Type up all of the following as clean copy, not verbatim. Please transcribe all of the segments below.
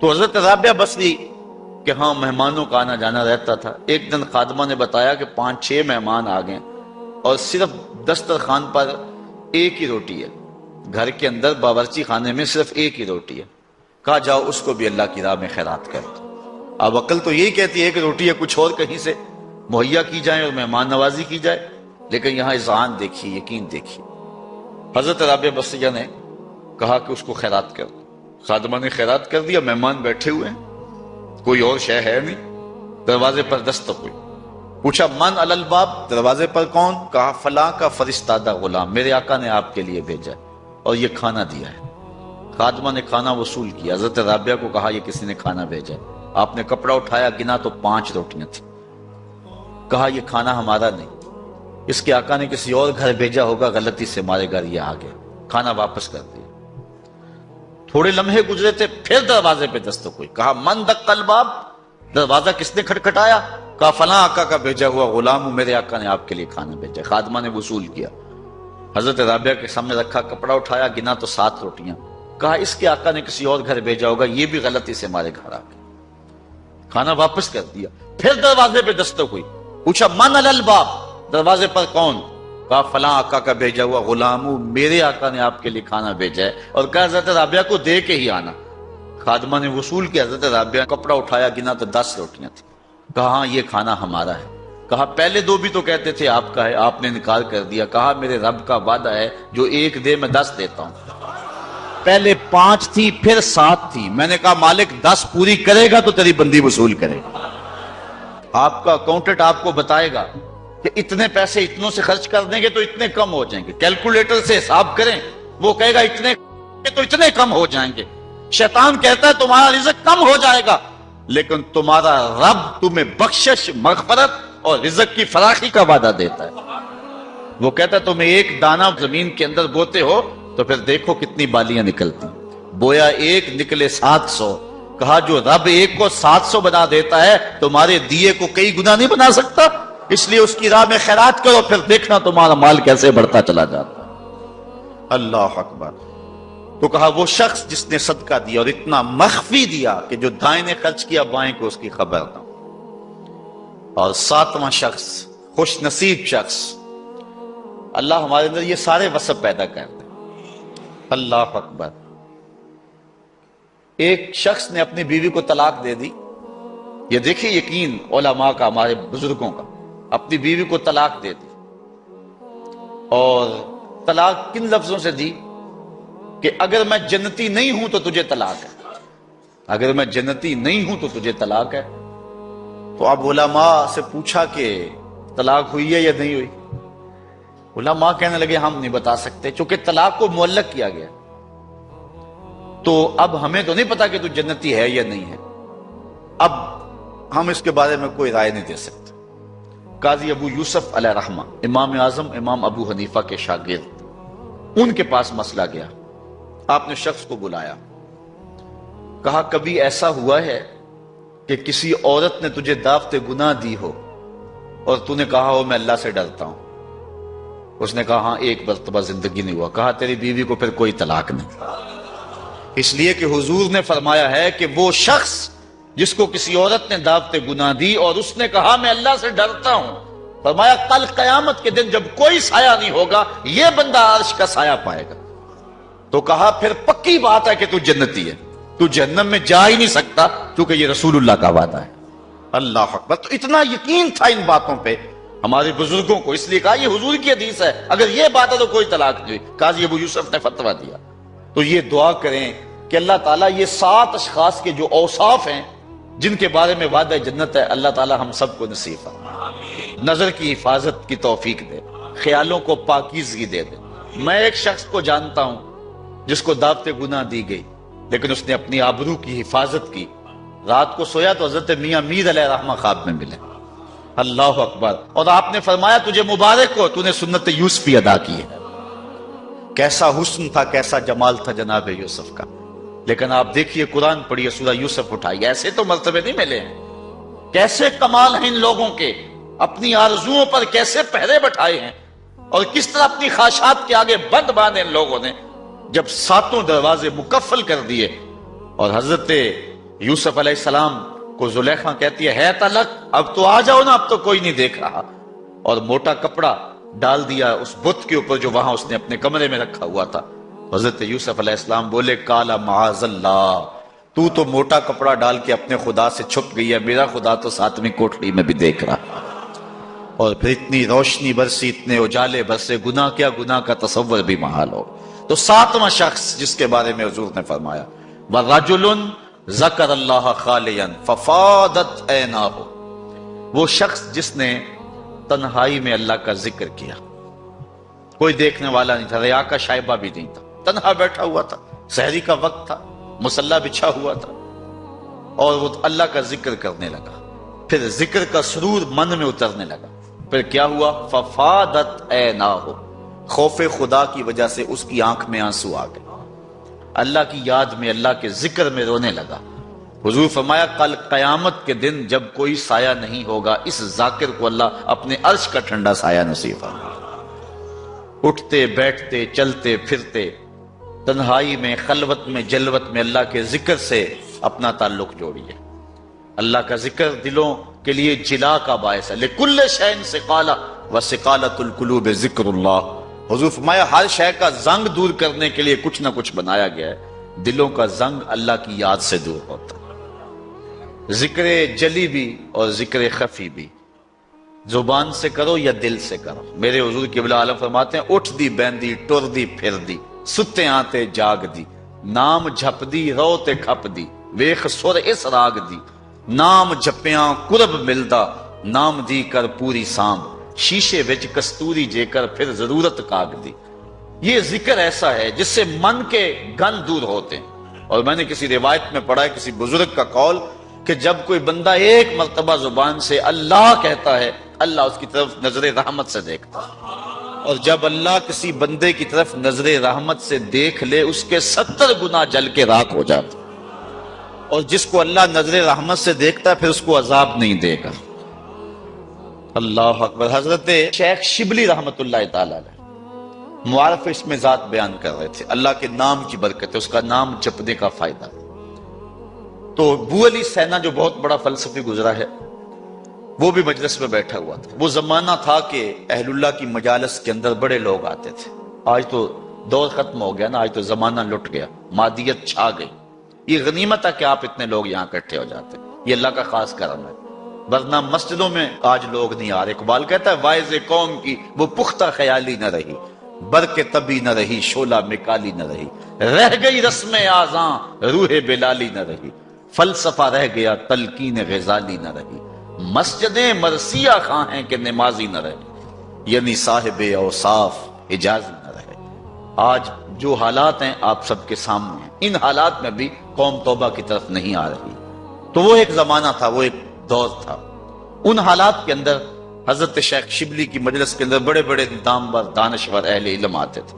تو حضرت رابعہ بصری کہ ہاں مہمانوں کا آنا جانا رہتا تھا. ایک دن خادمہ نے بتایا کہ 5-6 مہمان آ گئے اور صرف دسترخوان پر ایک ہی روٹی ہے. گھر کے اندر باورچی خانے میں صرف ایک ہی روٹی ہے. کہا جاؤ اس کو بھی اللہ کی راہ میں خیرات کر دو. اب عقل تو یہی کہتی ہے کہ روٹی ہے کچھ اور کہیں سے مہیا کی جائے اور مہمان نوازی کی جائے، لیکن یہاں اذعان دیکھیے، یقین دیکھیے. حضرت رابعہ بصریہ نے کہا کہ اس کو خیرات کر دو. خادمہ نے خیرات کر دیا. مہمان بیٹھے ہوئے ہیں، کوئی اور شے ہے نہیں. دروازے پر دستک ہوئی. پوچھا من علی الباب، دروازے پر کون؟ کہا فلاں کا فرستادہ غلام، میرے آقا نے آپ کے لیے بھیجا ہے اور یہ کھانا دیا ہے. خادمہ نے کھانا وصول کیا. حضرت رابعہ کو کہا یہ کسی نے کھانا بھیجا ہے. آپ نے کپڑا اٹھایا، گنا تو 5 روٹیاں تھیں. کہا یہ کھانا ہمارا نہیں، اس کے آقا نے کسی اور گھر بھیجا ہوگا، غلطی سے ہمارے گھر یہ آ گیا. کھانا واپس کر دیا. تھوڑے لمحے گزرے تھے، پھر دروازے پہ دستک ہوئی. کہا من دق الباب، دروازہ کس نے کھٹکھٹایا؟ کہا فلاں آقا کا بھیجا ہوا غلام ہوں، میرے آقا نے آپ کے لیے کھانا بھیجا. خادمہ نے وصول کیا. حضرت رابعہ کے سامنے رکھا، کپڑا اٹھایا، گنا تو 7 روٹیاں. کہا اس کے آقا نے کسی اور گھر بھیجا ہوگا، یہ بھی غلطی سے ہمارے گھر آ گیا. کھانا واپس کر دیا. پھر دروازے پہ دستک ہوئی. پوچھا من علی الباب، دروازے پر کون؟ کہا فلاں آقا کا بھیجا ہوا غلام ہوں، میرے آقا نے آپ کے لیے کھانا بھیجا ہے، اور کہا حضرت رابعہ کو دے کے ہی آنا. خادمہ نے وصول کیا. حضرت رابعہ کپڑا اٹھایا، گنا تو 10 روٹیاں تھیں. کہا ہاں یہ کھانا ہمارا ہے. کہا پہلے 2 بھی تو کہتے تھے آپ کا ہے، آپ نے انکار کر دیا. کہا میرے رب کا وعدہ ہے جو 1 دے میں 10 دیتا ہوں. پہلے 5 تھی، پھر 7 تھی. میں نے کہا مالک 10 پوری کرے گا تو تیری بندی وصول کرے گا. آپ کا اکاؤنٹنٹ آپ کو بتائے گا کہ اتنے پیسے اتنوں سے خرچ کر دیں گے تو اتنے کم ہو جائیں گے. کیلکولیٹر سے حساب کریں، وہ کہے گا اتنے تو اتنے کم ہو جائیں گے. شیطان کہتا ہے تمہارا رزق کم ہو جائے گا، لیکن تمہارا رب تمہیں بخشش، مغفرت اور رزق کی فراخی کا وعدہ دیتا ہے. وہ کہتا ہے تمہیں 1 دانہ زمین کے اندر بوتے ہو تو پھر دیکھو کتنی بالیاں نکلتی. بویا 1 نکلے 700. کہا جو رب 1 کو 700 بنا دیتا ہے، تمہارے دیے کو کئی گنا نہیں بنا سکتا. اس لیے اس کی راہ میں خیرات کرو، پھر دیکھنا تمہارا مال کیسے بڑھتا چلا جاتا. اللہ اکبر. تو کہا وہ شخص جس نے صدقہ دیا اور اتنا مخفی دیا کہ جو دائیں نے خرچ کیا بائیں کو اس کی خبر نہ. اور 7واں شخص، خوش نصیب شخص. اللہ ہمارے اندر یہ سارے وصف پیدا کرتے ہیں. اللہ اکبر. ایک شخص نے اپنی بیوی کو طلاق دے دی. یہ دیکھیں یقین علماء کا، ہمارے بزرگوں کا. اپنی بیوی کو طلاق دے دی، اور طلاق کن لفظوں سے دی؟ کہ اگر میں جنتی نہیں ہوں تو تجھے طلاق ہے، اگر میں جنتی نہیں ہوں تو تجھے طلاق ہے. تو اب علماء سے پوچھا کہ طلاق ہوئی ہے یا نہیں ہوئی؟ علماء کہنے لگے ہم نہیں بتا سکتے، چونکہ طلاق کو معلق کیا گیا تو اب ہمیں تو نہیں پتا کہ تو جنتی ہے یا نہیں ہے، اب ہم اس کے بارے میں کوئی رائے نہیں دے سکتے. قاضی ابو یوسف علیہ رحمہ، امام اعظم امام ابو حنیفہ کے شاگرد، ان کے پاس مسئلہ گیا. آپ نے شخص کو بلایا، کہا کبھی ایسا ہوا ہے کہ کسی عورت نے تجھے دعوت گناہ دی ہو اور تو نے کہا ہو میں اللہ سے ڈرتا ہوں؟ اس نے کہا ہاں 1 مرتبہ زندگی نہیں ہوا. کہا تیری بیوی کو پھر کوئی طلاق نہیں، اس لیے کہ حضور نے فرمایا ہے کہ وہ شخص جس کو کسی عورت نے دعوت گناہ دی اور اس نے کہا میں اللہ سے ڈرتا ہوں، فرمایا کل قیامت کے دن جب کوئی سایہ نہیں ہوگا یہ بندہ عرش کا سایہ پائے گا. تو کہا پھر پکی بات ہے کہ تو جنتی ہے، تو جہنم میں جا ہی نہیں سکتا کیونکہ یہ رسول اللہ کا وعدہ ہے. اللہ اکبر. تو اتنا یقین تھا ان باتوں پہ ہمارے بزرگوں کو، اس لیے کہا یہ حضور کی حدیث ہے، اگر یہ بات ہے تو کوئی طلاق نہیں ہوئی. قاضی ابو یوسف نے فتویٰ دیا. تو یہ دعا کریں کہ اللہ تعالیٰ یہ 7 اشخاص کے جو اوصاف ہیں جن کے بارے میں وعدہ جنت ہے، اللہ تعالیٰ ہم سب کو نصیب فرمائے. نظر کی حفاظت کی توفیق دے، خیالوں کو پاکیزگی دے دے. میں ایک شخص کو جانتا ہوں جس کو دعوت گناہ دی گئی، لیکن اس نے اپنی آبرو کی حفاظت کی. رات کو سویا تو حضرت میاں میر علیہ رحمہ خواب میں ملے. اللہ اکبر. اور آپ نے فرمایا تجھے مبارک ہو، تو نے سنت یوسفی ادا کی ہے. کیسا حسن تھا، کیسا جمال تھا جناب یوسف کا. لیکن آپ دیکھیے قرآن پڑھیے، سورہ یوسف اٹھائیے، ایسے تو مرتبے نہیں ملے ہیں. کیسے کمال ہیں ان لوگوں کے، اپنی آرزوؤں پر کیسے پہرے بٹھائے ہیں، اور کس طرح اپنی خواہشات کے آگے بند باندھے ان لوگوں نے. جب 7 دروازے مکفل کر دیے اور حضرت یوسف علیہ السلام کو زلیخا کہتی ہے تلک، اب تو آ جاؤ نا، اب تو کوئی نہیں دیکھ رہا، اور موٹا کپڑا ڈال دیا اس بت کے اوپر جو وہاں اس نے اپنے کمرے میں رکھا ہوا تھا۔ حضرت یوسف علیہ السلام بولے کالا معاذ اللہ، تو موٹا کپڑا ڈال کے اپنے خدا سے چھپ گئی ہے، میرا خدا تو ساتویں کوٹڑی میں بھی دیکھ رہا۔ اور پھر اتنی روشنی برسی، اتنے اجالے برسے، گناہ کیا، گناہ کا تصور بھی محال ہو۔ تو ساتواں شخص جس کے بارے میں حضور نے فرمایا وَرَجُلٌ ذَكَرَ اللَّهَ خَالِيًا فَفَاضَتْ عَيْنَاهُ، وہ شخص جس نے تنہائی میں اللہ کا ذکر کیا، کوئی دیکھنے والا نہیں تھا، ریا کا شائبہ بھی نہیں تھا، تنہا بیٹھا ہوا تھا، سحری کا وقت تھا، مصلی بچھا ہوا تھا، اور وہ اللہ کا ذکر کرنے لگا، پھر ذکر کا سرور من میں اترنے لگا، پھر کیا ہوا ففادت عیناہ، خوف خدا کی وجہ سے اس کی آنکھ میں آنسو آ گئے، اللہ کی یاد میں، اللہ کے ذکر میں رونے لگا۔ حضور فرمایا کل قیامت کے دن جب کوئی سایہ نہیں ہوگا، اس ذاکر کو اللہ اپنے عرش کا ٹھنڈا سایہ نصیب فرمائے۔ اٹھتے بیٹھتے چلتے پھرتے تنہائی میں، خلوت میں، جلوت میں اللہ کے ذکر سے اپنا تعلق جوڑیے۔ اللہ کا ذکر دلوں کے لیے جلا کا باعث ہے۔ لِكُلِّ شَيْءٍ سِقَالَةٌ وَسِقَالَةُ الْقُلُوبِ ذِكْرُ اللَّهِ، حضور فرمایا ہر شے کا زنگ دور کرنے کے لیے کچھ نہ کچھ بنایا گیا ہے، دلوں کا زنگ اللہ کی یاد سے دور ہوتا ہے۔ ذکر جلی بھی اور ذکر خفی بھی، زبان سے کرو یا دل سے کرو۔ میرے حضور قبلہ عالم فرماتے ہیں اٹھ دی بیندی ٹر دی پھر دی، ستے آتے جاگ دی، نام جھپ دی رو تے کھپ دی، ویخ سر اس راگ دی، نام جھپیاں قرب ملدا، نام دی کر پوری سام، شیشے وچ کستوری جے کر پھر ضرورت کاگ دی۔ یہ ذکر ایسا ہے جس سے من کے گن دور ہوتے ہیں۔ اور میں نے کسی روایت میں پڑھا ہے کسی بزرگ کا قول کہ جب کوئی بندہ ایک مرتبہ زبان سے اللہ کہتا ہے، اللہ اس کی طرف نظر رحمت سے دیکھتا ہے، اور جب اللہ کسی بندے کی طرف نظر رحمت سے دیکھ لے اس کے 70 گناہ جل کے راکھ ہو جاتے، اور جس کو اللہ نظر رحمت سے دیکھتا ہے پھر اس کو عذاب نہیں دے گا۔ اللہ اکبر۔ حضرت شیخ شبلی رحمت اللہ تعالی علیہ معارف اس میں ذات بیان کر رہے تھے، اللہ کے نام کی برکت ہے، اس کا نام جپنے کا فائدہ۔ تو ابو علی سینا جو بہت بڑا فلسفی گزرا ہے، وہ بھی مجلس میں بیٹھا ہوا تھا۔ وہ زمانہ تھا کہ اہل اللہ کی مجالس کے اندر بڑے لوگ آتے تھے۔ آج تو دور ختم ہو گیا نا، آج تو زمانہ لٹ گیا، مادیت چھا گئی۔ یہ غنیمت ہے کہ آپ اتنے لوگ یہاں اکٹھے ہو جاتے، یہ اللہ کا خاص کرم ہے، ورنہ مسجدوں میں آج لوگ نہیں آ رہے۔ اقبال کہتا ہے واعظ قوم کی وہ پختہ خیالی نہ رہی، برق طبی نہ رہی، شعلہ مکالی نہ رہی، رہ گئی رسم آذاں روح بلالی نہ رہی، فلسفہ رہ گیا تلقین غزالی نہ رہی، مسجدیں مرثیہ خواہ ہیں کہ نمازی نہ رہے، یعنی صاحب اوصاف حجازی نہ رہے۔ آج جو حالات ہیں آپ سب کے سامنے ہیں، ان حالات میں بھی قوم توبہ کی طرف نہیں آ رہی۔ تو وہ ایک زمانہ تھا، وہ ایک دور تھا۔ ان حالات کے اندر حضرت شیخ شبلی کی مجلس کے اندر بڑے بڑے نامور دانشور اہل علم آتے تھے۔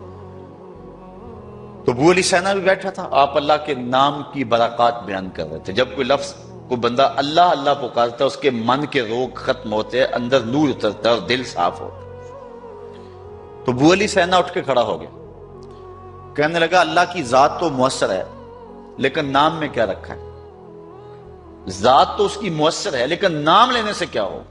تو ابو علی سینا بھی بیٹھا تھا، آپ اللہ کے نام کی برکات بیان کر رہے تھے۔ جب کوئی لفظ کو بندہ اللہ اللہ پکارتا ہے، اس کے من کے روگ ختم ہوتے ہیں، اندر نور اترتا ہے اور دل صاف ہوتا ہے۔ تو ابو علی سینا اٹھ کے کھڑا ہو گیا، کہنے لگا اللہ کی ذات تو مؤثر ہے لیکن نام میں کیا رکھا ہے؟ ذات تو اس کی مؤثر ہے لیکن نام لینے سے کیا ہو؟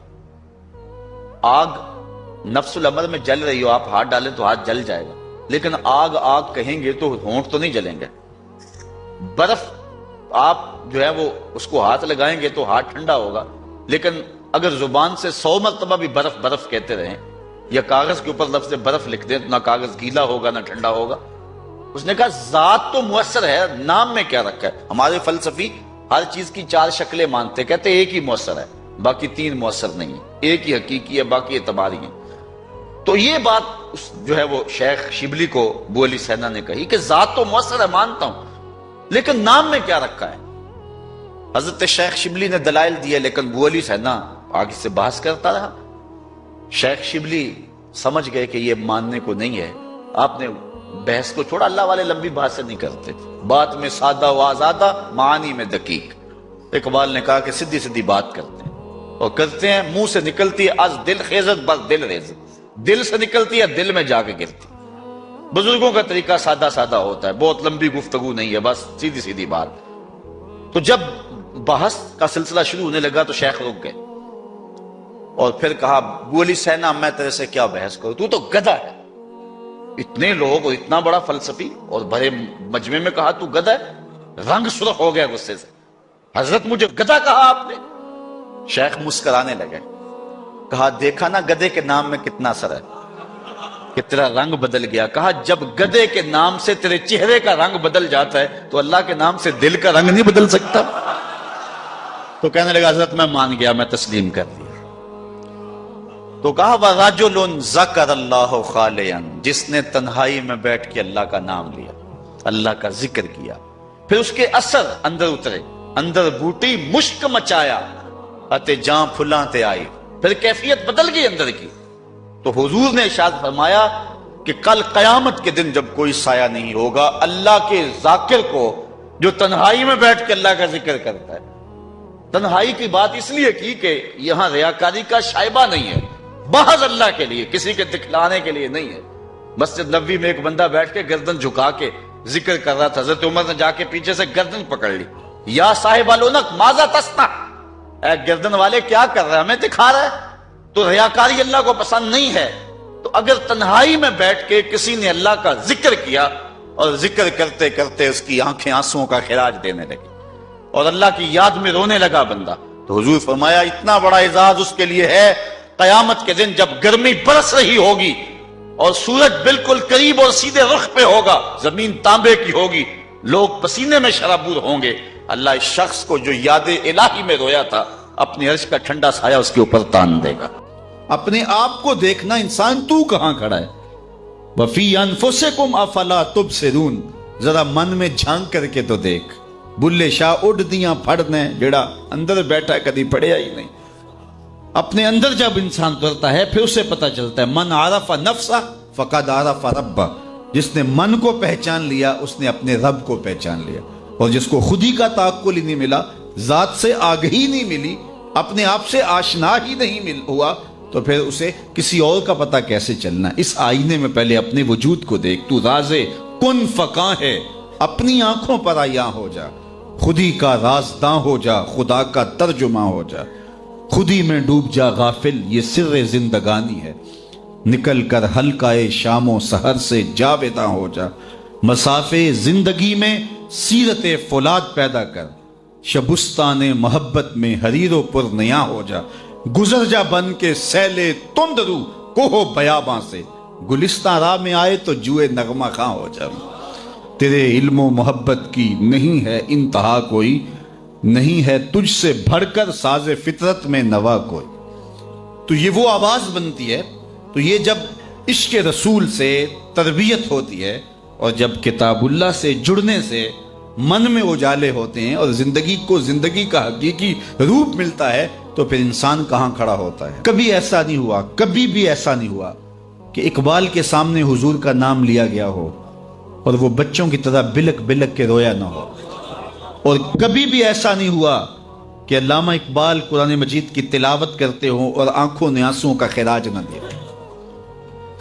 آگ نفس الامر میں جل رہی ہو، آپ ہاتھ ڈالیں تو ہاتھ جل جائے گا، لیکن آگ آگ کہیں گے تو ہونٹ تو نہیں جلیں گے۔ برف آپ جو ہے وہ اس کو ہاتھ لگائیں گے تو ہاتھ ٹھنڈا ہوگا، لیکن اگر زبان سے 100 مرتبہ بھی برف برف کہتے رہیں یا کاغذ کے اوپر لفظ برف لکھ دیں تو نہ کاغذ گیلا ہوگا نہ ٹھنڈا ہوگا۔ اس نے کہا ذات تو مؤثر ہے، نام میں کیا رکھا ہے؟ ہمارے فلسفی ہر چیز کی 4 شکلیں مانتے، کہتے ایک ہی مؤثر ہے باقی 3 مؤثر نہیں ہے، ایک ہی حقیقی ہے باقی اعتباری ہے۔ تو یہ بات جو ہے وہ شیخ شبلی کو ابو علی سینا نے کہی کہ ذات تو مؤثر ہے مانتا ہوں لیکن نام میں کیا رکھا ہے؟ حضرت شیخ شبلی نے دلائل دیے لیکن ابو علی سینا آگے سے بحث کرتا رہا۔ شیخ شبلی سمجھ گئے کہ یہ ماننے کو نہیں ہے، آپ نے بحث کو چھوڑا، اللہ والے لمبی بحث نہیں کرتے، بات میں سادہ و آزادہ، معانی میں دقیق۔ اقبال نے کہا کہ سیدھی سیدھی بات کرتے ہیں، اور کرتے ہیں منہ سے نکلتی ہے از دل خیزت بس دل ریزت، دل سے نکلتی ہے دل میں جا کے گرتی۔ بزرگوں کا طریقہ سادہ سادہ ہوتا ہے، بہت لمبی گفتگو نہیں ہے، بس سیدھی سیدھی بات۔ تو جب بحث کا سلسلہ شروع ہونے لگا تو شیخ رک گئے اور پھر کہا ابو علی سینا میں تیرے سے کیا بحث کروں، تو گدھا ہے۔ اتنے لوگ اور اتنا بڑا فلسفی اور بڑے مجمع میں کہا تو گدھا ہے، رنگ سرخ ہو گیا غصے سے، حضرت مجھے گدھا کہا آپ نے؟ شیخ مسکرانے لگے، کہا دیکھا نا گدھے کے نام میں کتنا اثر ہے کہ تیرا رنگ بدل گیا۔ کہا جب گدھے کے نام سے تیرے چہرے کا رنگ بدل جاتا ہے تو اللہ کے نام سے دل کا رنگ نہیں بدل سکتا؟ تو کہنے لگا حضرت میں مان گیا، میں تسلیم کر لیا۔ تو کہا وَرَجُلٌ ذَكَرَ اللَّهُ خَالِيًا، جس نے تنہائی میں بیٹھ کے اللہ کا نام لیا، اللہ کا ذکر کیا، پھر اس کے اثر اندر اترے، اندر بوٹی مشک مچایا اتے جاں پھلاں تے آئی، پھر کیفیت بدل گئی اندر کی۔ تو حضور نے ارشاد فرمایا کہ کل قیامت کے دن جب کوئی سایہ نہیں ہوگا اللہ کے ذاکر کو جو تنہائی میں بیٹھ کے اللہ کا ذکر کرتا ہے۔ تنہائی کی بات اس لیے کی کہ یہاں ریاکاری کا شائبہ نہیں ہے، محض اللہ کے لیے، کسی کے دکھلانے کے لیے نہیں ہے۔ مسجد نبوی میں ایک بندہ بیٹھ کے گردن جھکا کے ذکر کر رہا تھا، حضرت عمر نے جا کے پیچھے سے گردن پکڑ لی، یا صاحب العنق ماذا تصنع، اے گردن والے کیا کر رہا ہے، ہمیں دکھا رہا ہے؟ تو ریاکاری اللہ کو پسند نہیں ہے۔ تو اگر تنہائی میں بیٹھ کے کسی نے اللہ کا ذکر کیا اور ذکر کرتے کرتے اس کی آنکھیں آنسوؤں کا خراج دینے لگی اور اللہ کی یاد میں رونے لگا بندہ، تو حضور فرمایا اتنا بڑا اعزاز اس کے لیے ہے، قیامت کے دن جب گرمی برس رہی ہوگی اور سورج بالکل قریب اور سیدھے رخ پہ ہوگا، زمین تانبے کی ہوگی، لوگ پسینے میں شرابور ہوں گے، اللہ اس شخص کو جو یاد الہی میں رویا تھا اپنی عرش کا ٹھنڈا سایہ اس کے اوپر تان دے گا۔ اپنے آپ کو دیکھنا انسان تو کہاں کھڑا ہے، وَفِي أَنفُسِكُمْ أَفَلَا تُبْصِرُونَ، ذرا من میں جھانک کر کے تو دیکھ، بلے شاہ اڈ دیاں پھڑنے جڑا اندر بیٹھا کدی پڑھیا ہی نہیں۔ اپنے اندر جب انسان کرتا ہے پھر اسے پتہ چلتا ہے، من عرف نفسہ فقد عرف ربہ، جس نے من کو پہچان لیا اس نے اپنے رب کو پہچان لیا، اور جس کو خودی کا تعقل ہی نہیں ملا، ذات سے آگہی نہیں ملی، اپنے آپ سے آشنا ہی نہیں ہوا، تو پھر اسے کسی اور کا پتہ کیسے چلنا؟ اس آئینے میں پہلے اپنے وجود کو دیکھ، تو راز کن فقاں ہے، اپنی آنکھوں پر عیاں ہو جا، خودی کا رازداں ہو جا، خدا کا ترجمہ ہو جا، خودی میں ڈوب جا غافل، یہ سر زندگانی ہے، نکل کر حلقۂ شام و سحر سے جاویداں ہو جا، مسافے زندگی میں سیرت فولاد پیدا کر، شبستان محبت میں حریر و پر نیا ہو جا، گزر جا بن کے سیلے تند رو کوہ بیاباں سے، گلستان راہ میں آئے تو جوئے نغمہ خاں ہو جا، تیرے علم و محبت کی نہیں ہے انتہا کوئی، نہیں ہے تجھ سے بڑھ کر ساز فطرت میں نوا کوئی۔ تو یہ وہ آواز بنتی ہے، تو یہ جب عشق رسول سے تربیت ہوتی ہے اور جب کتاب اللہ سے جڑنے سے من میں اجالے ہوتے ہیں اور زندگی کو زندگی کا حقیقی روپ ملتا ہے، تو پھر انسان کہاں کھڑا ہوتا ہے۔ کبھی ایسا نہیں ہوا، کبھی بھی ایسا نہیں ہوا کہ اقبال کے سامنے حضور کا نام لیا گیا ہو اور وہ بچوں کی طرح بلک بلک کے رویا نہ ہو، اور کبھی بھی ایسا نہیں ہوا کہ علامہ اقبال قرآن مجید کی تلاوت کرتے ہوں اور آنکھوں نے آنسوؤں کا خراج نہ دے۔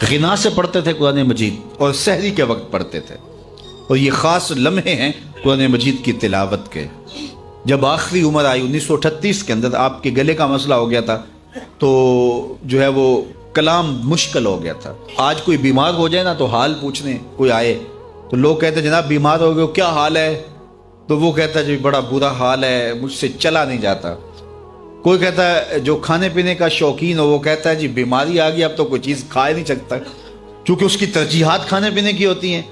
غنا سے پڑھتے تھے قرآن مجید اور سحری کے وقت پڑھتے تھے، اور یہ خاص لمحے ہیں قرآن مجید کی تلاوت کے۔ جب آخری عمر آئی 1938 کے اندر، آپ کے گلے کا مسئلہ ہو گیا تھا، تو جو ہے وہ کلام مشکل ہو گیا تھا۔ آج کوئی بیمار ہو جائے نا تو حال پوچھنے کوئی آئے تو لوگ کہتے ہیں جناب بیمار ہو گئے، کیا حال ہے؟ تو وہ کہتا ہے جی بڑا برا حال ہے، مجھ سے چلا نہیں جاتا۔ کوئی کہتا ہے جو کھانے پینے کا شوقین ہو وہ کہتا ہے جی بیماری آ گئی اب تو کوئی چیز کھا ہی نہیں سکتا، کیونکہ اس کی ترجیحات کھانے پینے کی ہوتی ہیں۔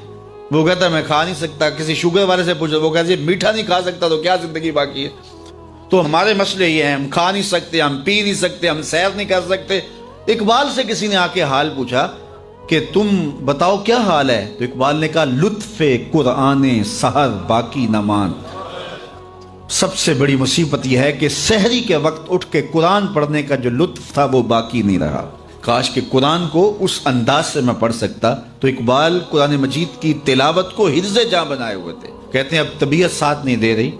وہ کہتا ہے میں کھا نہیں سکتا، کسی شوگر والے سے پوچھو وہ کہتا ہے جی میٹھا نہیں کھا سکتا تو کیا زندگی باقی ہے؟ تو ہمارے مسئلے یہ ہیں، ہم کھا نہیں سکتے، ہم پی نہیں سکتے، ہم سیر نہیں کر سکتے۔ اقبال سے کسی نے آ کے حال پوچھا کہ تم بتاؤ کیا حال ہے؟ تو اقبال نے کہا لطف قرآن سحر باقی نمان۔ سب سے بڑی مصیبت یہ ہے کہ سحری کے وقت اٹھ کے قرآن پڑھنے کا جو لطف تھا وہ باقی نہیں رہا۔ کاش کہ قرآن کو اس انداز سے میں پڑھ سکتا۔ تو اقبال قرآن مجید کی تلاوت کو حرز جاں بنائے ہوئے تھے، کہتے ہیں اب طبیعت ساتھ نہیں دے رہی،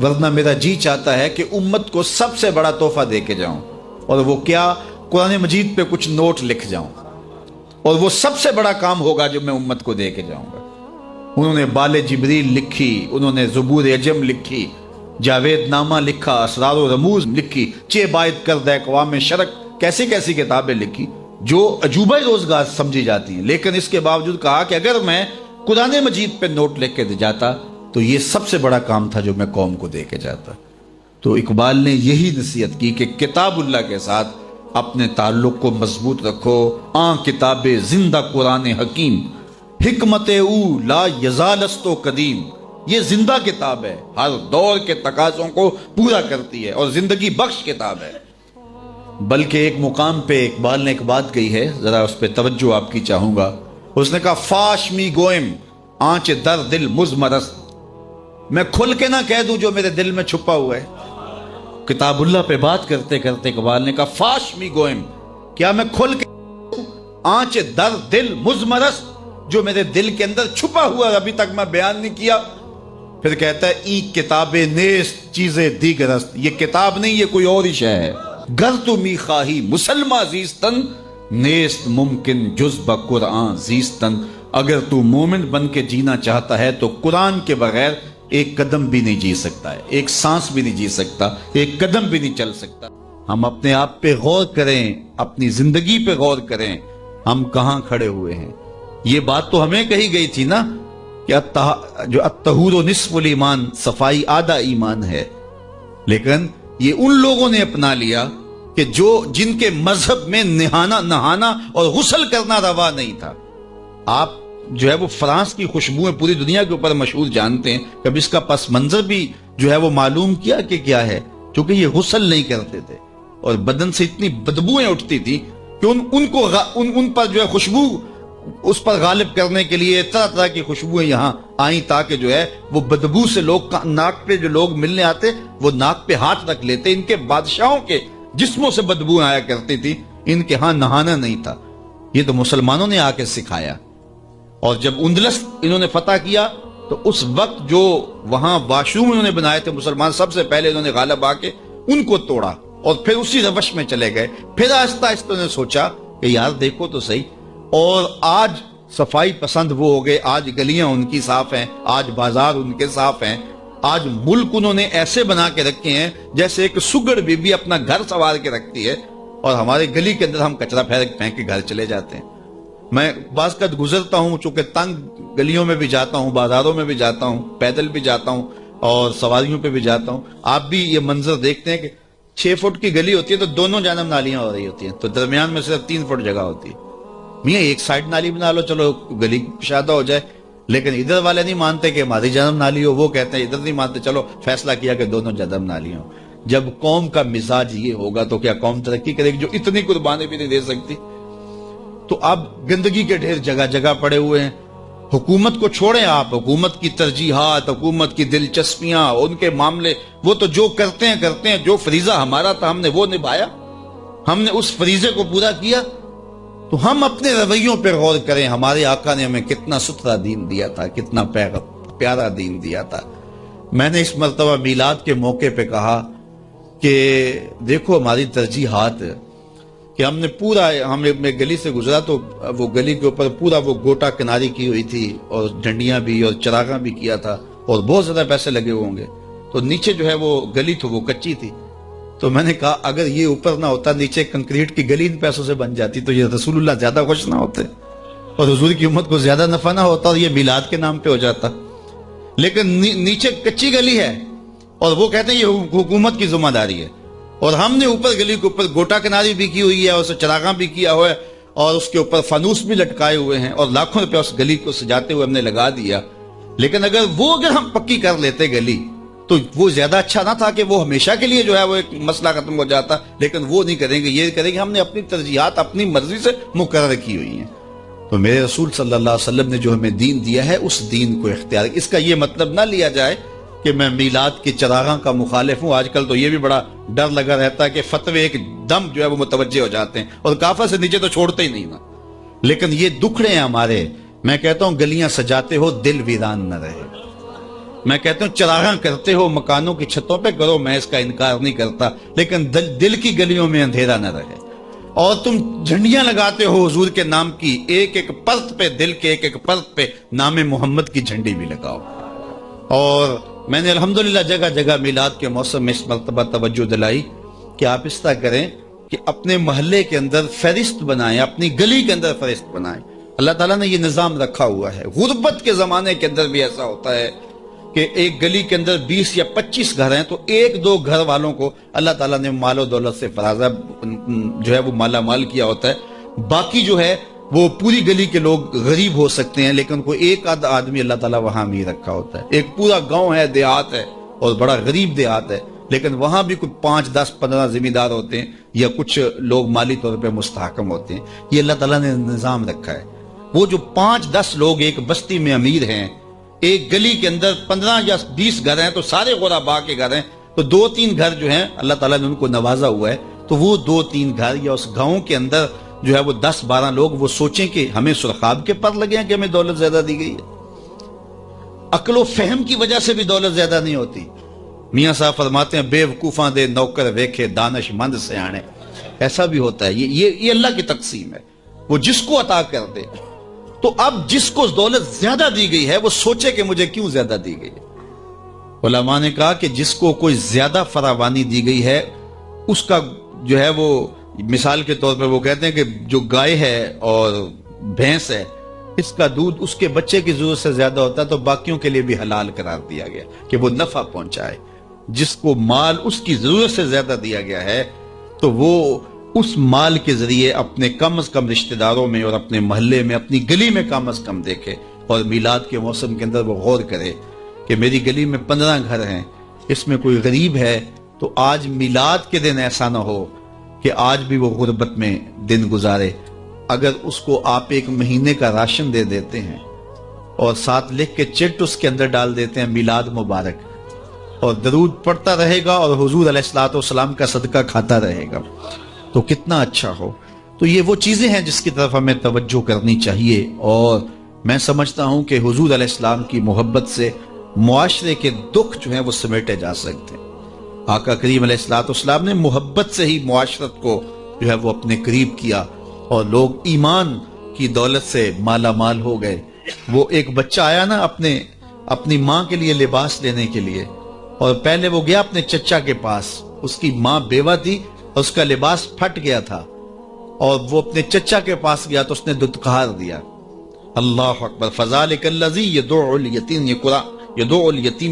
ورنہ میرا جی چاہتا ہے کہ امت کو سب سے بڑا تحفہ دے کے جاؤں، اور وہ کیا؟ قرآن مجید پہ کچھ نوٹ لکھ جاؤں، اور وہ سب سے بڑا کام ہوگا جو میں امت کو دے کے جاؤں گا۔ انہوں نے بال جبریل لکھی، انہوں نے زبور عجم لکھی، جاوید نامہ لکھا، اسرار و رموز لکھی، چے باید کرد اقوام شرک، کیسی کیسی کتابیں لکھی جو عجوبہ روزگار سمجھی جاتی ہیں، لیکن اس کے باوجود کہا کہ اگر میں قرآن مجید پہ نوٹ لکھ کے جاتا تو یہ سب سے بڑا کام تھا جو میں قوم کو دے کے جاتا۔ تو اقبال نے یہی نصیحت کی کہ کتاب اللہ کے ساتھ اپنے تعلق کو مضبوط رکھو۔ کتاب زندہ قرآن حکیم، حکمت او لا یزالست و قدیم، یہ زندہ کتاب ہے، ہر دور کے تقاضوں کو پورا کرتی ہے اور زندگی بخش کتاب ہے۔ بلکہ ایک مقام پہ اقبال نے ایک بات کہی ہے، ذرا اس پہ توجہ آپ کی چاہوں گا۔ اس نے کہا فاش می گوئم آنچ در دل مزمرست، میں کھل کے نہ کہہ دوں جو میرے دل میں چھپا ہوا ہے۔ کتاب اللہ پہ بات کرتے کرتے اقبال نے کہا فاش می گوئم، کیا میں کھل کے آنچ در دل مزمرست، جو میرے دل کے اندر چھپا ہوا ابھی تک میں بیان نہیں کیا۔ پھر کہتا ہے ای کتاب نیست چیزیں دیگرست، یہ کتاب نہیں، یہ کوئی اور ہی شے ہے۔ گر تو می خواہی مسلمہ زیستن، نیست ممکن جز بقرآن زیستن، اگر تو مومن بن کے جینا چاہتا ہے تو قرآن کے بغیر ایک قدم بھی نہیں جی سکتا ہے، ایک سانس بھی نہیں جی سکتا، ایک قدم بھی نہیں چل سکتا۔ ہم اپنے آپ پہ غور کریں، اپنی زندگی پہ غور کریں، ہم کہاں کھڑے ہوئے ہیں۔ یہ بات تو ہمیں کہی گئی تھی نا کہ جو الطہور نصف الایمان، صفائی آدھا ایمان ہے، لیکن یہ ان لوگوں نے اپنا لیا کہ جن کے مذہب میں نہانا اور غسل کرنا روا نہیں تھا۔ آپ جو ہے وہ فرانس کی خوشبوئیں پوری دنیا کے اوپر مشہور جانتے ہیں، کبھی اس کا پس منظر بھی جو ہے وہ معلوم کیا کہ کیا ہے؟ چونکہ یہ غسل نہیں کرتے تھے اور بدن سے اتنی بدبوئیں اٹھتی تھی کہ ان پر جو ہے خوشبو اس پر غالب کرنے کے لیے طرح طرح کی خوشبوئیں یہاں آئیں تاکہ جو ہے وہ بدبو سے لوگ ناک پہ جو لوگ ملنے آتے وہ ناک پہ ہاتھ رکھ لیتے۔ ان کے بادشاہوں کے جسموں سے بدبو آیا کرتی تھی، ان کے ہاں نہانا نہیں تھا۔ یہ تو مسلمانوں نے آ کے سکھایا، اور جب اندلس انہوں نے فتح کیا تو اس وقت جو وہاں واش روم انہوں نے بنائے تھے مسلمان، سب سے پہلے انہوں نے غالب آ کے ان کو توڑا اور پھر اسی روش میں چلے گئے۔ پھر آہستہ آہستہ نے سوچا کہ یار دیکھو تو صحیح، اور آج صفائی پسند وہ ہو گئے، آج گلیاں ان کی صاف ہیں، آج بازار ان کے صاف ہیں، آج ملک انہوں نے ایسے بنا کے رکھے ہیں جیسے ایک سگڑ بی اپنا گھر سنوار کے رکھتی ہے، اور ہمارے گلی کے اندر ہم کچرا پھینک کے گھر چلے جاتے ہیں۔ میں بعض قد گزرتا ہوں، چونکہ تنگ گلیوں میں بھی جاتا ہوں، بازاروں میں بھی جاتا ہوں، پیدل بھی جاتا ہوں اور سواریوں پہ بھی جاتا ہوں، آپ بھی یہ منظر دیکھتے ہیں کہ 6 فٹ کی گلی ہوتی ہے تو دونوں جانب نالیاں ہو رہی ہوتی ہیں، تو درمیان میں صرف 3 فٹ جگہ ہوتی ہے۔ میاں ایک سائڈ نالی بنا لو، چلو گلی کشادہ ہو جائے، لیکن ادھر والے نہیں مانتے کہ ہماری جانب نالی ہو، وہ کہتے ہیں ادھر نہیں مانتے، چلو فیصلہ کیا کہ دونوں جانب نالی ہوں۔ جب قوم کا مزاج یہ ہوگا تو کیا قوم ترقی کرے گی جو اتنی قربانی بھی نہیں دے سکتی؟ تو اب گندگی کے ڈھیر جگہ جگہ پڑے ہوئے ہیں۔ حکومت کو چھوڑیں آپ، حکومت کی ترجیحات، حکومت کی دلچسپیاں، ان کے معاملے، وہ تو جو کرتے ہیں، جو فریضہ ہمارا تھا ہم نے وہ نبھایا، ہم نے اس فریضے کو پورا کیا۔ تو ہم اپنے رویوں پہ غور کریں، ہمارے آقا نے ہمیں کتنا ستھرا دین دیا تھا، کتنا پیارا دین دیا تھا۔ میں نے اس مرتبہ میلاد کے موقع پہ کہا کہ دیکھو ہماری ترجیحات، کہ ہم نے پورا، میں گلی سے گزرا تو وہ گلی کے اوپر پورا وہ گوٹا کناری کی ہوئی تھی اور جھنڈیاں بھی اور چراغاں بھی کیا تھا اور بہت زیادہ پیسے لگے ہوئے ہوں گے، تو نیچے جو ہے وہ گلی تو وہ کچی تھی۔ تو میں نے کہا اگر یہ اوپر نہ ہوتا، نیچے کنکریٹ کی گلی ان پیسوں سے بن جاتی تو یہ رسول اللہ زیادہ خوش نہ ہوتے اور حضور کی امت کو زیادہ نفع نہ ہوتا اور یہ میلاد کے نام پہ ہو جاتا۔ لیکن نیچے کچی گلی ہے اور وہ کہتے ہیں یہ حکومت کی ذمہ داری ہے، اور ہم نے اوپر گلی کے اوپر گوٹا کناری بھی کی ہوئی ہے اور اسے چراغاں بھی کیا ہوا ہے اور اس کے اوپر فانوس بھی لٹکائے ہوئے ہیں اور لاکھوں روپے اس گلی کو سجاتے ہوئے ہم نے لگا دیا۔ لیکن اگر ہم پکی کر لیتے گلی تو وہ زیادہ اچھا نہ تھا کہ وہ ہمیشہ کے لیے جو ہے وہ ایک مسئلہ ختم ہو جاتا، لیکن وہ نہیں کریں گے، یہ کریں گے ہم نے اپنی ترجیحات اپنی مرضی سے مقرر کی ہوئی ہیں۔ تو میرے رسول صلی اللہ علیہ وسلم نے جو ہمیں دین دیا ہے اس دین کو اختیار، اس کا یہ مطلب نہ لیا جائے کہ میں میلاد کے چراغاں کا مخالف ہوں۔ آج کل تو یہ بھی بڑا ڈر لگا رہتا ہے کہ فتوے ایک دم جو ہے وہ متوجہ ہو جاتے ہیں اور کافر سے نیچے تو چھوڑتے ہی نہیں نا، لیکن یہ دکھڑے ہیں ہمارے۔ میں کہتا ہوں گلیاں سجاتے ہو دل ویران نہ رہے، میں کہتا ہوں چراغاں کرتے ہو مکانوں کی چھتوں پہ کرو، میں اس کا انکار نہیں کرتا، لیکن دل کی گلیوں میں اندھیرا نہ رہے۔ اور تم جھنڈیاں لگاتے ہو حضور کے نام کی، ایک ایک پرت پہ، دل کے ایک ایک پرت پہ نام محمد کی جھنڈی بھی لگاؤ، اور میں نے الحمدللہ جگہ جگہ میلاد کے موسم میں اس مرتبہ توجہ دلائی کہ آپ اس طرح کریں کہ اپنے محلے کے اندر فہرست بنائیں، اپنی گلی کے اندر فہرست بنائیں۔ اللہ تعالیٰ نے یہ نظام رکھا ہوا ہے۔ غربت کے زمانے کے اندر بھی ایسا ہوتا ہے کہ ایک گلی کے اندر 20 یا 25 گھر ہیں تو ایک دو گھر والوں کو اللہ تعالیٰ نے مال و دولت سے فرازہ جو ہے وہ مالا مال کیا ہوتا ہے، باقی جو ہے وہ پوری گلی کے لوگ غریب ہو سکتے ہیں، لیکن کوئی ایک آدھ آدمی اللہ تعالیٰ وہاں بھی رکھا ہوتا ہے۔ ایک پورا گاؤں ہے، دیہات ہے اور بڑا غریب دیہات ہے، لیکن وہاں بھی کوئی 5 10 15 ذمہ دار ہوتے ہیں یا کچھ لوگ مالی طور پہ مستحکم ہوتے ہیں۔ یہ اللہ تعالیٰ نے نظام رکھا ہے۔ وہ جو 5 10 لوگ ایک بستی میں امیر ہیں، ایک گلی کے اندر 15 یا 20 گھر ہیں تو سارے غربا کے گھر ہیں، تو 2-3 گھر جو ہیں اللہ تعالیٰ نے ان کو نوازا ہوا ہے، تو وہ 2-3 گھر یا اس گاؤں کے اندر جو ہے وہ 10-12 لوگ وہ سوچیں کہ ہمیں سرخاب کے پر لگے ہیں کہ ہمیں دولت زیادہ دی گئی ہے۔ عقل و فہم کی وجہ سے بھی دولت زیادہ نہیں ہوتی۔ میاں صاحب فرماتے ہیں بے وقوفاں دے نوکر ویکھے دانش مند سے آنے، ایسا بھی ہوتا ہے۔ یہ اللہ کی تقسیم ہے، وہ جس کو عطا کر دے۔ تو اب جس کو دولت زیادہ دی گئی ہے وہ سوچے کہ مجھے کیوں زیادہ دی گئی ہے۔ علماء نے کہا کہ جس کو کوئی زیادہ فراوانی دی گئی ہے اس کا جو ہے وہ مثال کے طور پر وہ کہتے ہیں کہ جو گائے ہے اور بھینس ہے، اس کا دودھ اس کے بچے کی ضرورت سے زیادہ ہوتا ہے تو باقیوں کے لیے بھی حلال قرار دیا گیا کہ وہ نفع پہنچائے۔ جس کو مال اس کی ضرورت سے زیادہ دیا گیا ہے تو وہ اس مال کے ذریعے اپنے کم از کم رشتہ داروں میں اور اپنے محلے میں اپنی گلی میں کم از کم دیکھے، اور میلاد کے موسم کے اندر وہ غور کرے کہ میری گلی میں 15 گھر ہیں، اس میں کوئی غریب ہے تو آج میلاد کے دن ایسا نہ ہو کہ آج بھی وہ غربت میں دن گزارے۔ اگر اس کو آپ 1 مہینے کا راشن دے دیتے ہیں اور ساتھ لکھ کے چٹ اس کے اندر ڈال دیتے ہیں میلاد مبارک، اور درود پڑھتا رہے گا اور حضور علیہ الصلوۃ والسلام کا صدقہ کھاتا رہے گا تو کتنا اچھا ہو۔ تو یہ وہ چیزیں ہیں جس کی طرف ہمیں توجہ کرنی چاہیے، اور میں سمجھتا ہوں کہ حضور علیہ السلام کی محبت سے معاشرے کے دکھ جو ہیں وہ سمیٹے جا سکتے ہیں۔ آقا کریم علیہ الصلوۃ والسلام نے محبت سے ہی معاشرت کو جو ہے وہ اپنے قریب کیا، اور لوگ ایمان کی دولت سے مالا مال ہو گئے۔ وہ ایک بچہ آیا نا اپنی ماں کے لیے لباس لینے کے لیے، اور پہلے وہ گیا اپنے چچا کے پاس، اس کی ماں بیوہ تھی، اس کا لباس پھٹ گیا تھا، اور وہ اپنے چچا کے پاس گیا تو اس نے دتکار دیا۔ اللہ اکبر، فذالک الذی یدعو الیتیم،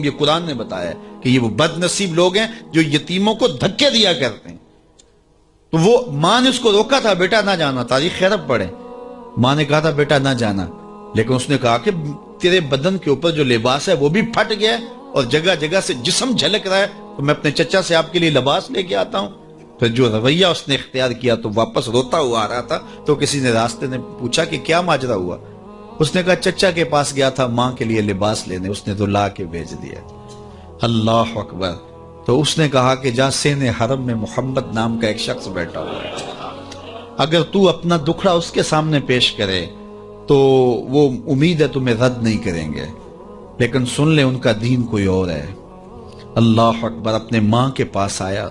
یہ قرآن نے بتایا کہ یہ وہ بد نصیب لوگ ہیں جو یتیموں کو دھکے دیا کرتے ہیں۔ تو وہ ماں نے اس کو روکا تھا، بیٹا نہ جانا، تاریخ عرب پڑھے، ماں نے کہا تھا بیٹا نہ جانا، لیکن اس نے کہا کہ تیرے بدن کے اوپر جو لباس ہے وہ بھی پھٹ گیا ہے اور جگہ جگہ سے جسم جھلک رہا ہے، تو میں اپنے چچا سے آپ کے لیے لباس لے کے آتا ہوں۔ پھر جو رویہ اس نے اختیار کیا تو واپس روتا ہوا آ رہا تھا، تو کسی نے راستے نے پوچھا کہ کیا ماجرا ہوا؟ اس نے کہا چچا کے پاس گیا تھا ماں کے لیے لباس لینے، اس نے تو لا کے بھیج دیا۔ اللہ اکبر۔ تو اس نے کہا کہ جا سین حرم میں محمد نام کا ایک شخص بیٹھا ہوا ہے، اگر تو اپنا دکھڑا اس کے سامنے پیش کرے تو وہ امید ہے تمہیں رد نہیں کریں گے، لیکن سن لے ان کا دین کوئی اور ہے۔ اللہ اکبر۔ اپنے ماں کے پاس آیا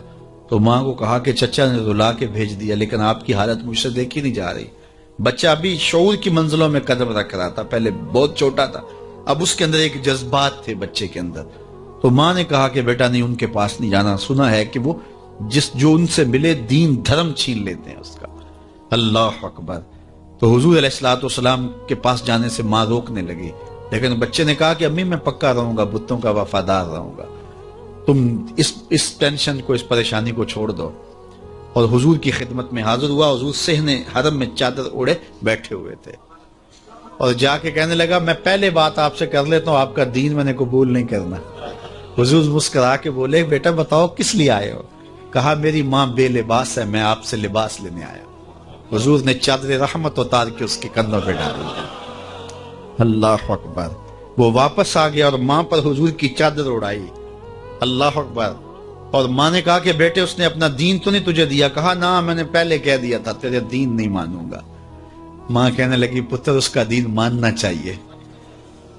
تو ماں کو کہا کہ چچا نے تو لا کے بھیج دیا، لیکن آپ کی حالت مجھ سے دیکھی نہیں جا رہی۔ بچہ ابھی شعور کی منزلوں میں قدم رکھ رہا تھا، پہلے بہت چھوٹا تھا، اب اس کے اندر ایک جذبات تھے بچے کے اندر۔ تو ماں نے کہا کہ بیٹا نہیں، ان کے پاس نہیں جانا، سنا ہے کہ وہ جو ان سے ملے دین دھرم چھین لیتے ہیں اس کا۔ اللہ اکبر۔ تو حضور علیہ الصلوۃ والسلام کے پاس جانے سے ماں روکنے لگی، لیکن بچے نے کہا کہ امی میں پکا رہوں گا، بتوں کا وفادار رہوں گا، تم اس ٹینشن کو، اس پریشانی کو چھوڑ دو۔ اور حضور کی خدمت میں حاضر ہوا۔ حضور صحن حرم میں چادر اوڑے بیٹھے ہوئے تھے، اور جا کے کہنے لگا میں پہلے بات آپ سے کر لیتا ہوں، آپ کا دین میں نے قبول نہیں کرنا۔ حضور مسکرا کے بولے بیٹا بتاؤ کس لیے آئے ہو؟ کہا میری ماں بے لباس ہے، میں آپ سے لباس لینے آیا۔ حضور نے چادر رحمت اتار کے اس کے کندھوں پہ ڈال دی۔ اللہ اکبر۔ وہ واپس آ گیا اور ماں پر حضور کی چادر اڑائی۔ اللہ اکبر۔ اور ماں نے کہا کہ بیٹے اس نے اپنا دین تو نہیں تجھے دیا؟ کہا نہ، میں نے پہلے کہہ دیا تھا تیرے دین نہیں مانوں گا۔ ماں کہنے لگی پتر اس کا دین ماننا چاہیے،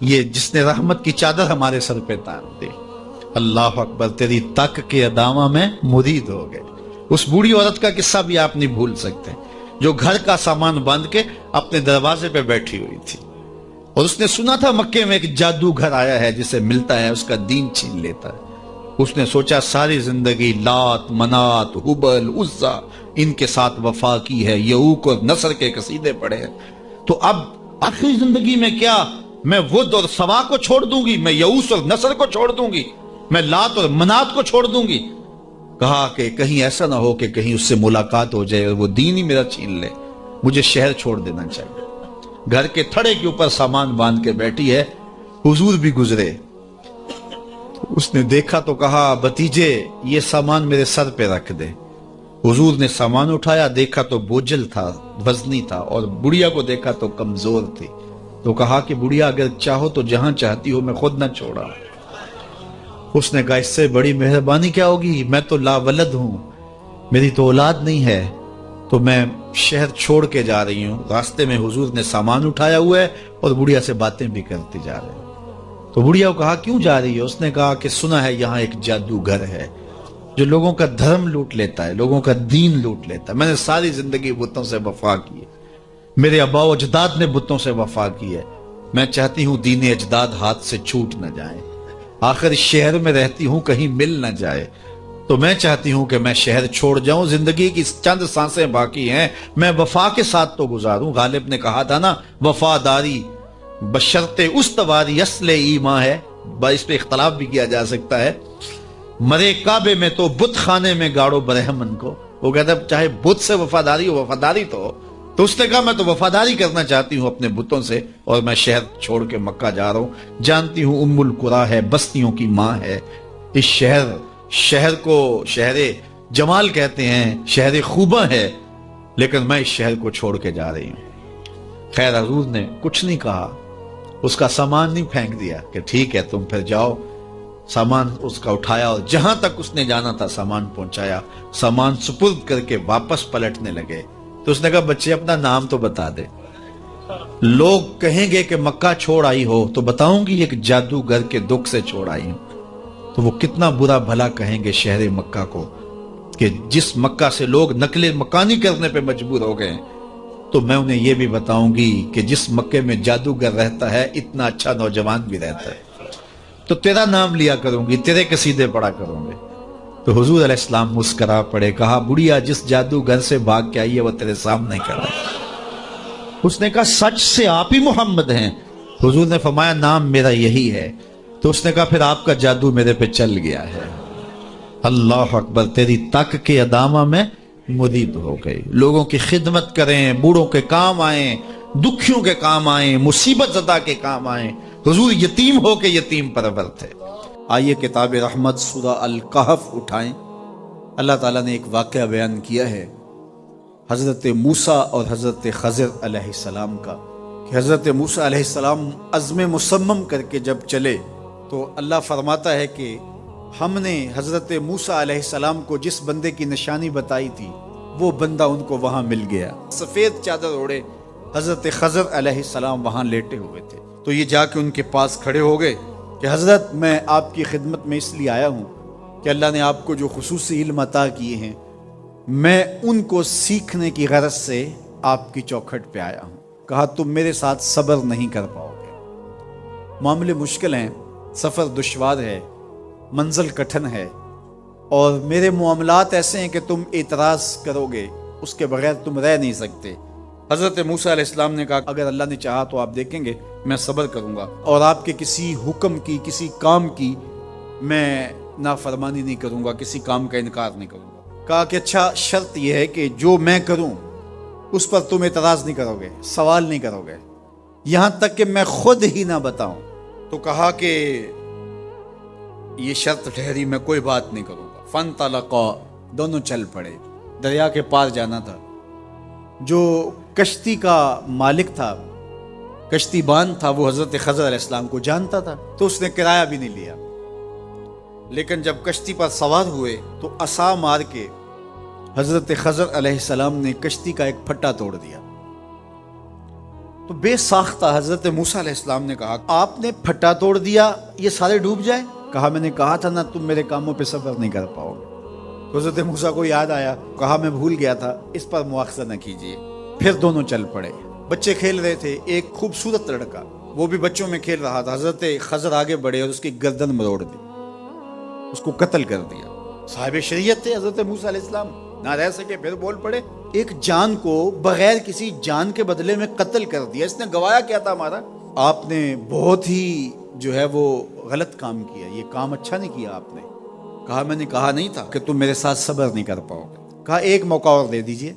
یہ جس نے رحمت کی چادر ہمارے سر پہ تان دی۔ اللہ اکبر۔ تیری تک کے ادامہ میں مرید ہو گئے۔ اس بوڑھی عورت کا قصہ بھی آپ نہیں بھول سکتے، جو گھر کا سامان باندھ کے اپنے دروازے پہ بیٹھی ہوئی تھی، اور اس نے سنا تھا مکے میں ایک جادوگر آیا ہے جسے ملتا ہے اس کا دین چھین لیتا ہے۔ اس نے سوچا ساری زندگی لات، منات، حبل، عزا ان کے ساتھ وفا کی ہے، یعوق اور نصر کے قصیدے پڑھے ہیں، تو اب آخری زندگی میں کیا میں ود اور سوا کو چھوڑ دوں گی، میں یعوس اور نصر کو چھوڑ دوں گی، میں لات اور منات کو چھوڑ دوں گی؟ کہا کہ کہیں ایسا نہ ہو کہ کہیں اس سے ملاقات ہو جائے اور وہ دین ہی میرا چھین لے، مجھے شہر چھوڑ دینا چاہیے۔ گھر کے تھڑے کے اوپر سامان باندھ کے بیٹھی ہے، حضور بھی گزرے، اس نے دیکھا تو کہا بھتیجے یہ سامان میرے سر پہ رکھ دے۔ حضور نے سامان اٹھایا، دیکھا تو بوجھل تھا، وزنی تھا، اور بڑھیا کو دیکھا تو کمزور تھی، تو کہا کہ بڑھیا اگر چاہو تو جہاں چاہتی ہو میں خود نہ چھوڑا۔ اس نے کہا اس سے بڑی مہربانی کیا ہوگی، میں تو لا ولد ہوں، میری تو اولاد نہیں ہے، تو میں شہر چھوڑ کے جا رہی ہوں۔ راستے میں حضور نے سامان اٹھایا ہوا ہے اور بڑھیا سے باتیں بھی کرتے جا رہے ہیں۔ تو بڑھیا کو کہا کیوں جا رہی ہے؟ اس نے کہا کہ سنا ہے یہاں ایک جادوگر ہے جو لوگوں کا دھرم لوٹ لیتا ہے، لوگوں کا دین لوٹ لیتا ہے۔ میں نے ساری زندگی بتوں سے وفا کی ہے، میرے آباء و اجداد نے بتوں سے وفا کی ہے، میں چاہتی ہوں دین اجداد ہاتھ سے چھوٹ نہ جائیں، آخر اس شہر میں رہتی ہوں کہیں مل نہ جائے، تو میں چاہتی ہوں کہ میں شہر چھوڑ جاؤں، زندگی کی چند سانسیں باقی ہیں، میں وفا کے ساتھ تو گزاروں۔ غالب نے کہا تھا نا وفاداری بشرط استواری اصل ایمان ہے، اس پہ اختلاف بھی کیا جا سکتا ہے۔ مرے کعبے میں تو بت خانے میں گاڑو برہمن کو، وہ کہتا ہے چاہے بت سے وفاداری ہو، وفاداری تو اس نے کہا میں تو وفاداری کرنا چاہتی ہوں اپنے بتوں سے، اور میں شہر چھوڑ کے مکہ جا رہا ہوں۔ جانتی ہوں ام القریٰ ہے، بستیوں کی ماں ہے، اس شہر کو شہر جمال کہتے ہیں، شہر خوباں ہے، لیکن میں اس شہر کو چھوڑ کے جا رہی ہوں۔ خیر حضور نے کچھ نہیں کہا، اس کا سامان نہیں پھینک دیا کہ ٹھیک ہے تم پھر جاؤ، سامان اس کا اٹھایا اور جہاں تک اس نے جانا تھا سامان پہنچایا، سامان سپرد کر کے واپس پلٹنے لگے تو اس نے کہا بچے اپنا نام تو بتا دے، لوگ کہیں گے کہ مکہ چھوڑ آئی ہو تو بتاؤں گی ایک جادوگر کے دکھ سے چھوڑ آئی ہوں، تو وہ کتنا برا بھلا کہیں گے شہر مکہ کو کہ جس مکہ سے لوگ نقل مکانی کرنے پہ مجبور ہو گئے، تو میں انہیں یہ بھی بتاؤں گی کہ جس مکے میں جادوگر رہتا ہے اتنا اچھا نوجوان بھی رہتا ہے، تو تیرا نام لیا کروں گی، تیرے قصیدے پڑھا کروں گے۔ تو حضور علیہ السلام مسکرا پڑے، کہا بڑھیا جس جادوگر سے بھاگ کے آئی ہے وہ تیرے سامنے کر رہا ہے۔ اس نے کہا سچ سے آپ ہی محمد ہیں؟ حضور نے فرمایا نام میرا یہی ہے۔ تو اس نے کہا پھر آپ کا جادو میرے پہ چل گیا ہے۔ اللہ اکبر، تیری تک کے ادامہ میں مرید ہو گئی، لوگوں کی خدمت کریں، بوڑھوں کے کام آئیں، دکھیوں کے کام آئیں، مصیبت زدہ کے کام آئیں۔ حضور یتیم ہو کے یتیم پرور تھے۔ آئیے کتاب رحمت سورہ الکہف اٹھائیں۔ اللہ تعالیٰ نے ایک واقعہ بیان کیا ہے حضرت موسیٰ اور حضرت خضر علیہ السلام کا، کہ حضرت موسیٰ علیہ السلام عزم مصمم کر کے جب چلے تو اللہ فرماتا ہے کہ ہم نے حضرت موسیٰ علیہ السلام کو جس بندے کی نشانی بتائی تھی وہ بندہ ان کو وہاں مل گیا، سفید چادر اوڑے حضرت خضر علیہ السلام وہاں لیٹے ہوئے تھے۔ تو یہ جا کے ان کے پاس کھڑے ہو گئے کہ حضرت میں آپ کی خدمت میں اس لیے آیا ہوں کہ اللہ نے آپ کو جو خصوصی علم عطا کیے ہیں میں ان کو سیکھنے کی غرض سے آپ کی چوکھٹ پہ آیا ہوں۔ کہا تم میرے ساتھ صبر نہیں کر پاؤ گے، معاملے مشکل ہیں، سفر دشوار ہے، منزل کٹھن ہے، اور میرے معاملات ایسے ہیں کہ تم اعتراض کرو گے اس کے بغیر تم رہ نہیں سکتے۔ حضرت موسیٰ علیہ السلام نے کہا اگر اللہ نے چاہا تو آپ دیکھیں گے میں صبر کروں گا، اور آپ کے کسی حکم کی، کسی کام کی میں نافرمانی نہیں کروں گا، کسی کام کا انکار نہیں کروں گا۔ کہا کہ اچھا شرط یہ ہے کہ جو میں کروں اس پر تم اعتراض نہیں کرو گے، سوال نہیں کرو گے، یہاں تک کہ میں خود ہی نہ بتاؤں۔ تو کہا کہ یہ شرط ٹھہری، میں کوئی بات نہیں کروں گا۔ فانطلقا، دونوں چل پڑے، دریا کے پار جانا تھا۔ جو کشتی کا مالک تھا، کشتی بان تھا، وہ حضرت خضر علیہ السلام کو جانتا تھا تو اس نے کرایہ بھی نہیں لیا، لیکن جب کشتی پر سوار ہوئے تو عصا مار کے حضرت خضر علیہ السلام نے کشتی کا ایک پھٹا توڑ دیا۔ تو بے ساختہ حضرت موسیٰ علیہ السلام نے کہا آپ نے پھٹا توڑ دیا، یہ سارے ڈوب جائیں؟ کہا میں نے کہا تھا نا تم میرے کاموں پہ صبر نہیں کر پاؤ گے۔ تو حضرت موسیٰ کو یاد آیا، کہا میں بھول گیا تھا، اس پر مواخذہ نہ کیجیے۔ پھر دونوں چل پڑے، بچے کھیل رہے تھے، ایک خوبصورت لڑکا وہ بھی بچوں میں کھیل رہا تھا، حضرت خضر آگے بڑھے اور اس کی گردن مروڑ دی، اس کو قتل کر دیا۔ صاحب شریعت تھے حضرت موسیٰ علیہ السلام، نہ رہ سکے، پھر بول پڑے، ایک جان کو بغیر کسی جان کے بدلے میں قتل کر دیا، اس نے گوایا کیا تھا ہمارا؟ آپ نے بہت ہی جو ہے وہ غلط کام کیا، یہ کام اچھا نہیں کیا آپ نے۔ کہا میں نے کہا نہیں تھا کہ تم میرے ساتھ صبر نہیں کر پاؤ گے۔ کہا ایک موقع اور دے دیجئے،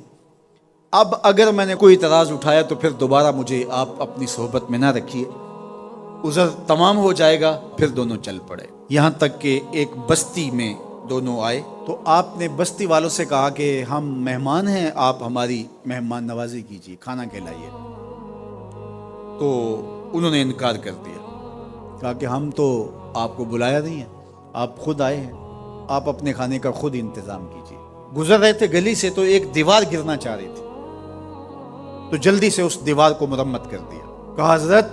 اب اگر میں نے کوئی اعتراض اٹھایا تو پھر دوبارہ مجھے آپ اپنی صحبت میں نہ رکھیے، عذر تمام ہو جائے گا۔ پھر دونوں چل پڑے، یہاں تک کہ ایک بستی میں دونوں آئے تو آپ نے بستی والوں سے کہا کہ ہم مہمان ہیں، آپ ہماری مہمان نوازی کیجیے، کھانا کھلائیے۔ تو انہوں نے انکار کر دیا، کہا کہ ہم تو آپ کو بلایا نہیں ہے، آپ خود آئے ہیں، آپ اپنے کھانے کا خود انتظام کیجیے۔ گزر رہے تھے گلی سے تو ایک دیوار گرنا چاہ رہی تھی، تو جلدی سے اس دیوار کو مرمت کر دیا۔ کہا حضرت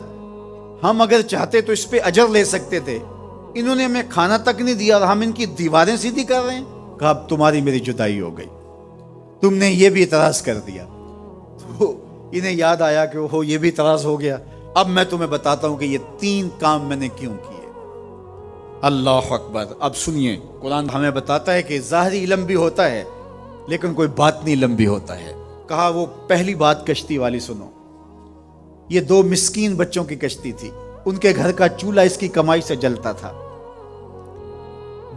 ہم اگر چاہتے تو اس پہ اجر لے سکتے تھے، انہوں نے ہمیں کھانا تک نہیں دیا اور ہم ان کی دیواریں سیدھی کر رہے ہیں۔ کہا اب تمہاری میری جدائی ہو گئی، تم نے یہ بھی اعتراض کر دیا۔ تو انہیں یاد آیا کہ وہ یہ بھی اعتراض ہو گیا، اب میں تمہیں بتاتا ہوں کہ یہ 3 کام میں نے کیوں کیے۔ اللہ اکبر۔ اب سنیے، قرآن ہمیں بتاتا ہے کہ ظاہری علم بھی ہوتا ہے لیکن کوئی باطنی علم بھی ہوتا ہے۔ کہا وہ پہلی بات کشتی والی سنو، یہ 2 مسکین بچوں کی کشتی تھی، ان کے گھر کا چولہا اس کی کمائی سے جلتا تھا۔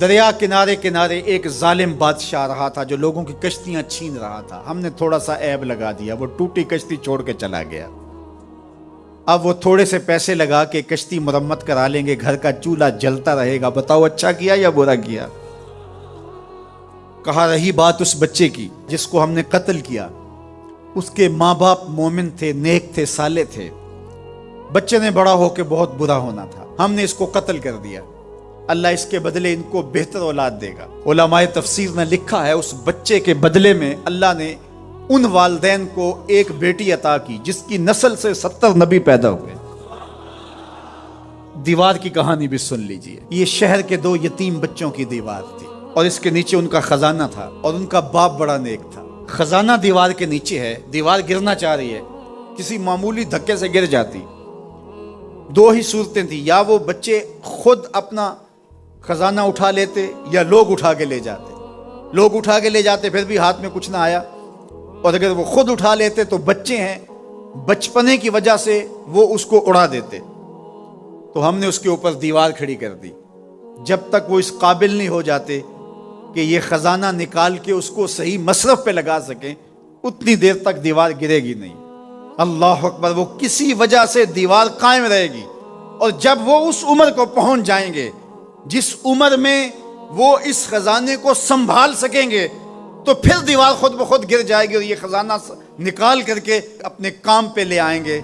دریا کنارے کنارے ایک ظالم بادشاہ رہا تھا جو لوگوں کی کشتیاں چھین رہا تھا، ہم نے تھوڑا سا عیب لگا دیا، وہ ٹوٹی کشتی چھوڑ کے چلا گیا۔ اب وہ تھوڑے سے پیسے لگا کے کشتی مرمت کرا لیں گے، گھر کا چولہا جلتا رہے گا، بتاؤ اچھا کیا یا برا کیا؟ کہا رہی بات اس بچے کی جس کو ہم نے قتل کیا، اس کے ماں باپ مومن تھے، نیک تھے، صالح تھے، بچے نے بڑا ہو کے بہت برا ہونا تھا، ہم نے اس کو قتل کر دیا، اللہ اس کے بدلے ان کو بہتر اولاد دے گا۔ علماء تفسیر نے لکھا ہے اس بچے کے بدلے میں اللہ نے ان والدین کو ایک بیٹی عطا کی جس کی نسل سے 70 نبی پیدا ہوئے۔ دیوار کی کہانی بھی سن لیجئے، یہ شہر کے 2 یتیم بچوں کی دیوار تھی اور اس کے نیچے ان کا خزانہ تھا اور ان کا باپ بڑا نیک تھا۔ خزانہ دیوار کے نیچے ہے، دیوار گرنا چاہ رہی ہے، کسی معمولی دھکے سے گر جاتی۔ 2 ہی صورتیں تھیں، یا وہ بچے خود اپنا خزانہ اٹھا لیتے یا لوگ اٹھا کے لے جاتے۔ لوگ اٹھا کے لے جاتے پھر بھی ہاتھ میں کچھ نہ آیا، اور اگر وہ خود اٹھا لیتے تو بچے ہیں، بچپنے کی وجہ سے وہ اس کو اڑا دیتے۔ تو ہم نے اس کے اوپر دیوار کھڑی کر دی، جب تک وہ اس قابل نہیں ہو جاتے کہ یہ خزانہ نکال کے اس کو صحیح مصرف پہ لگا سکیں، اتنی دیر تک دیوار گرے گی نہیں۔ اللہ اکبر۔ وہ کسی وجہ سے دیوار قائم رہے گی، اور جب وہ اس عمر کو پہنچ جائیں گے جس عمر میں وہ اس خزانے کو سنبھال سکیں گے تو پھر دیوار خود بخود گر جائے گی اور یہ خزانہ نکال کر کے اپنے کام پہ لے آئیں گے۔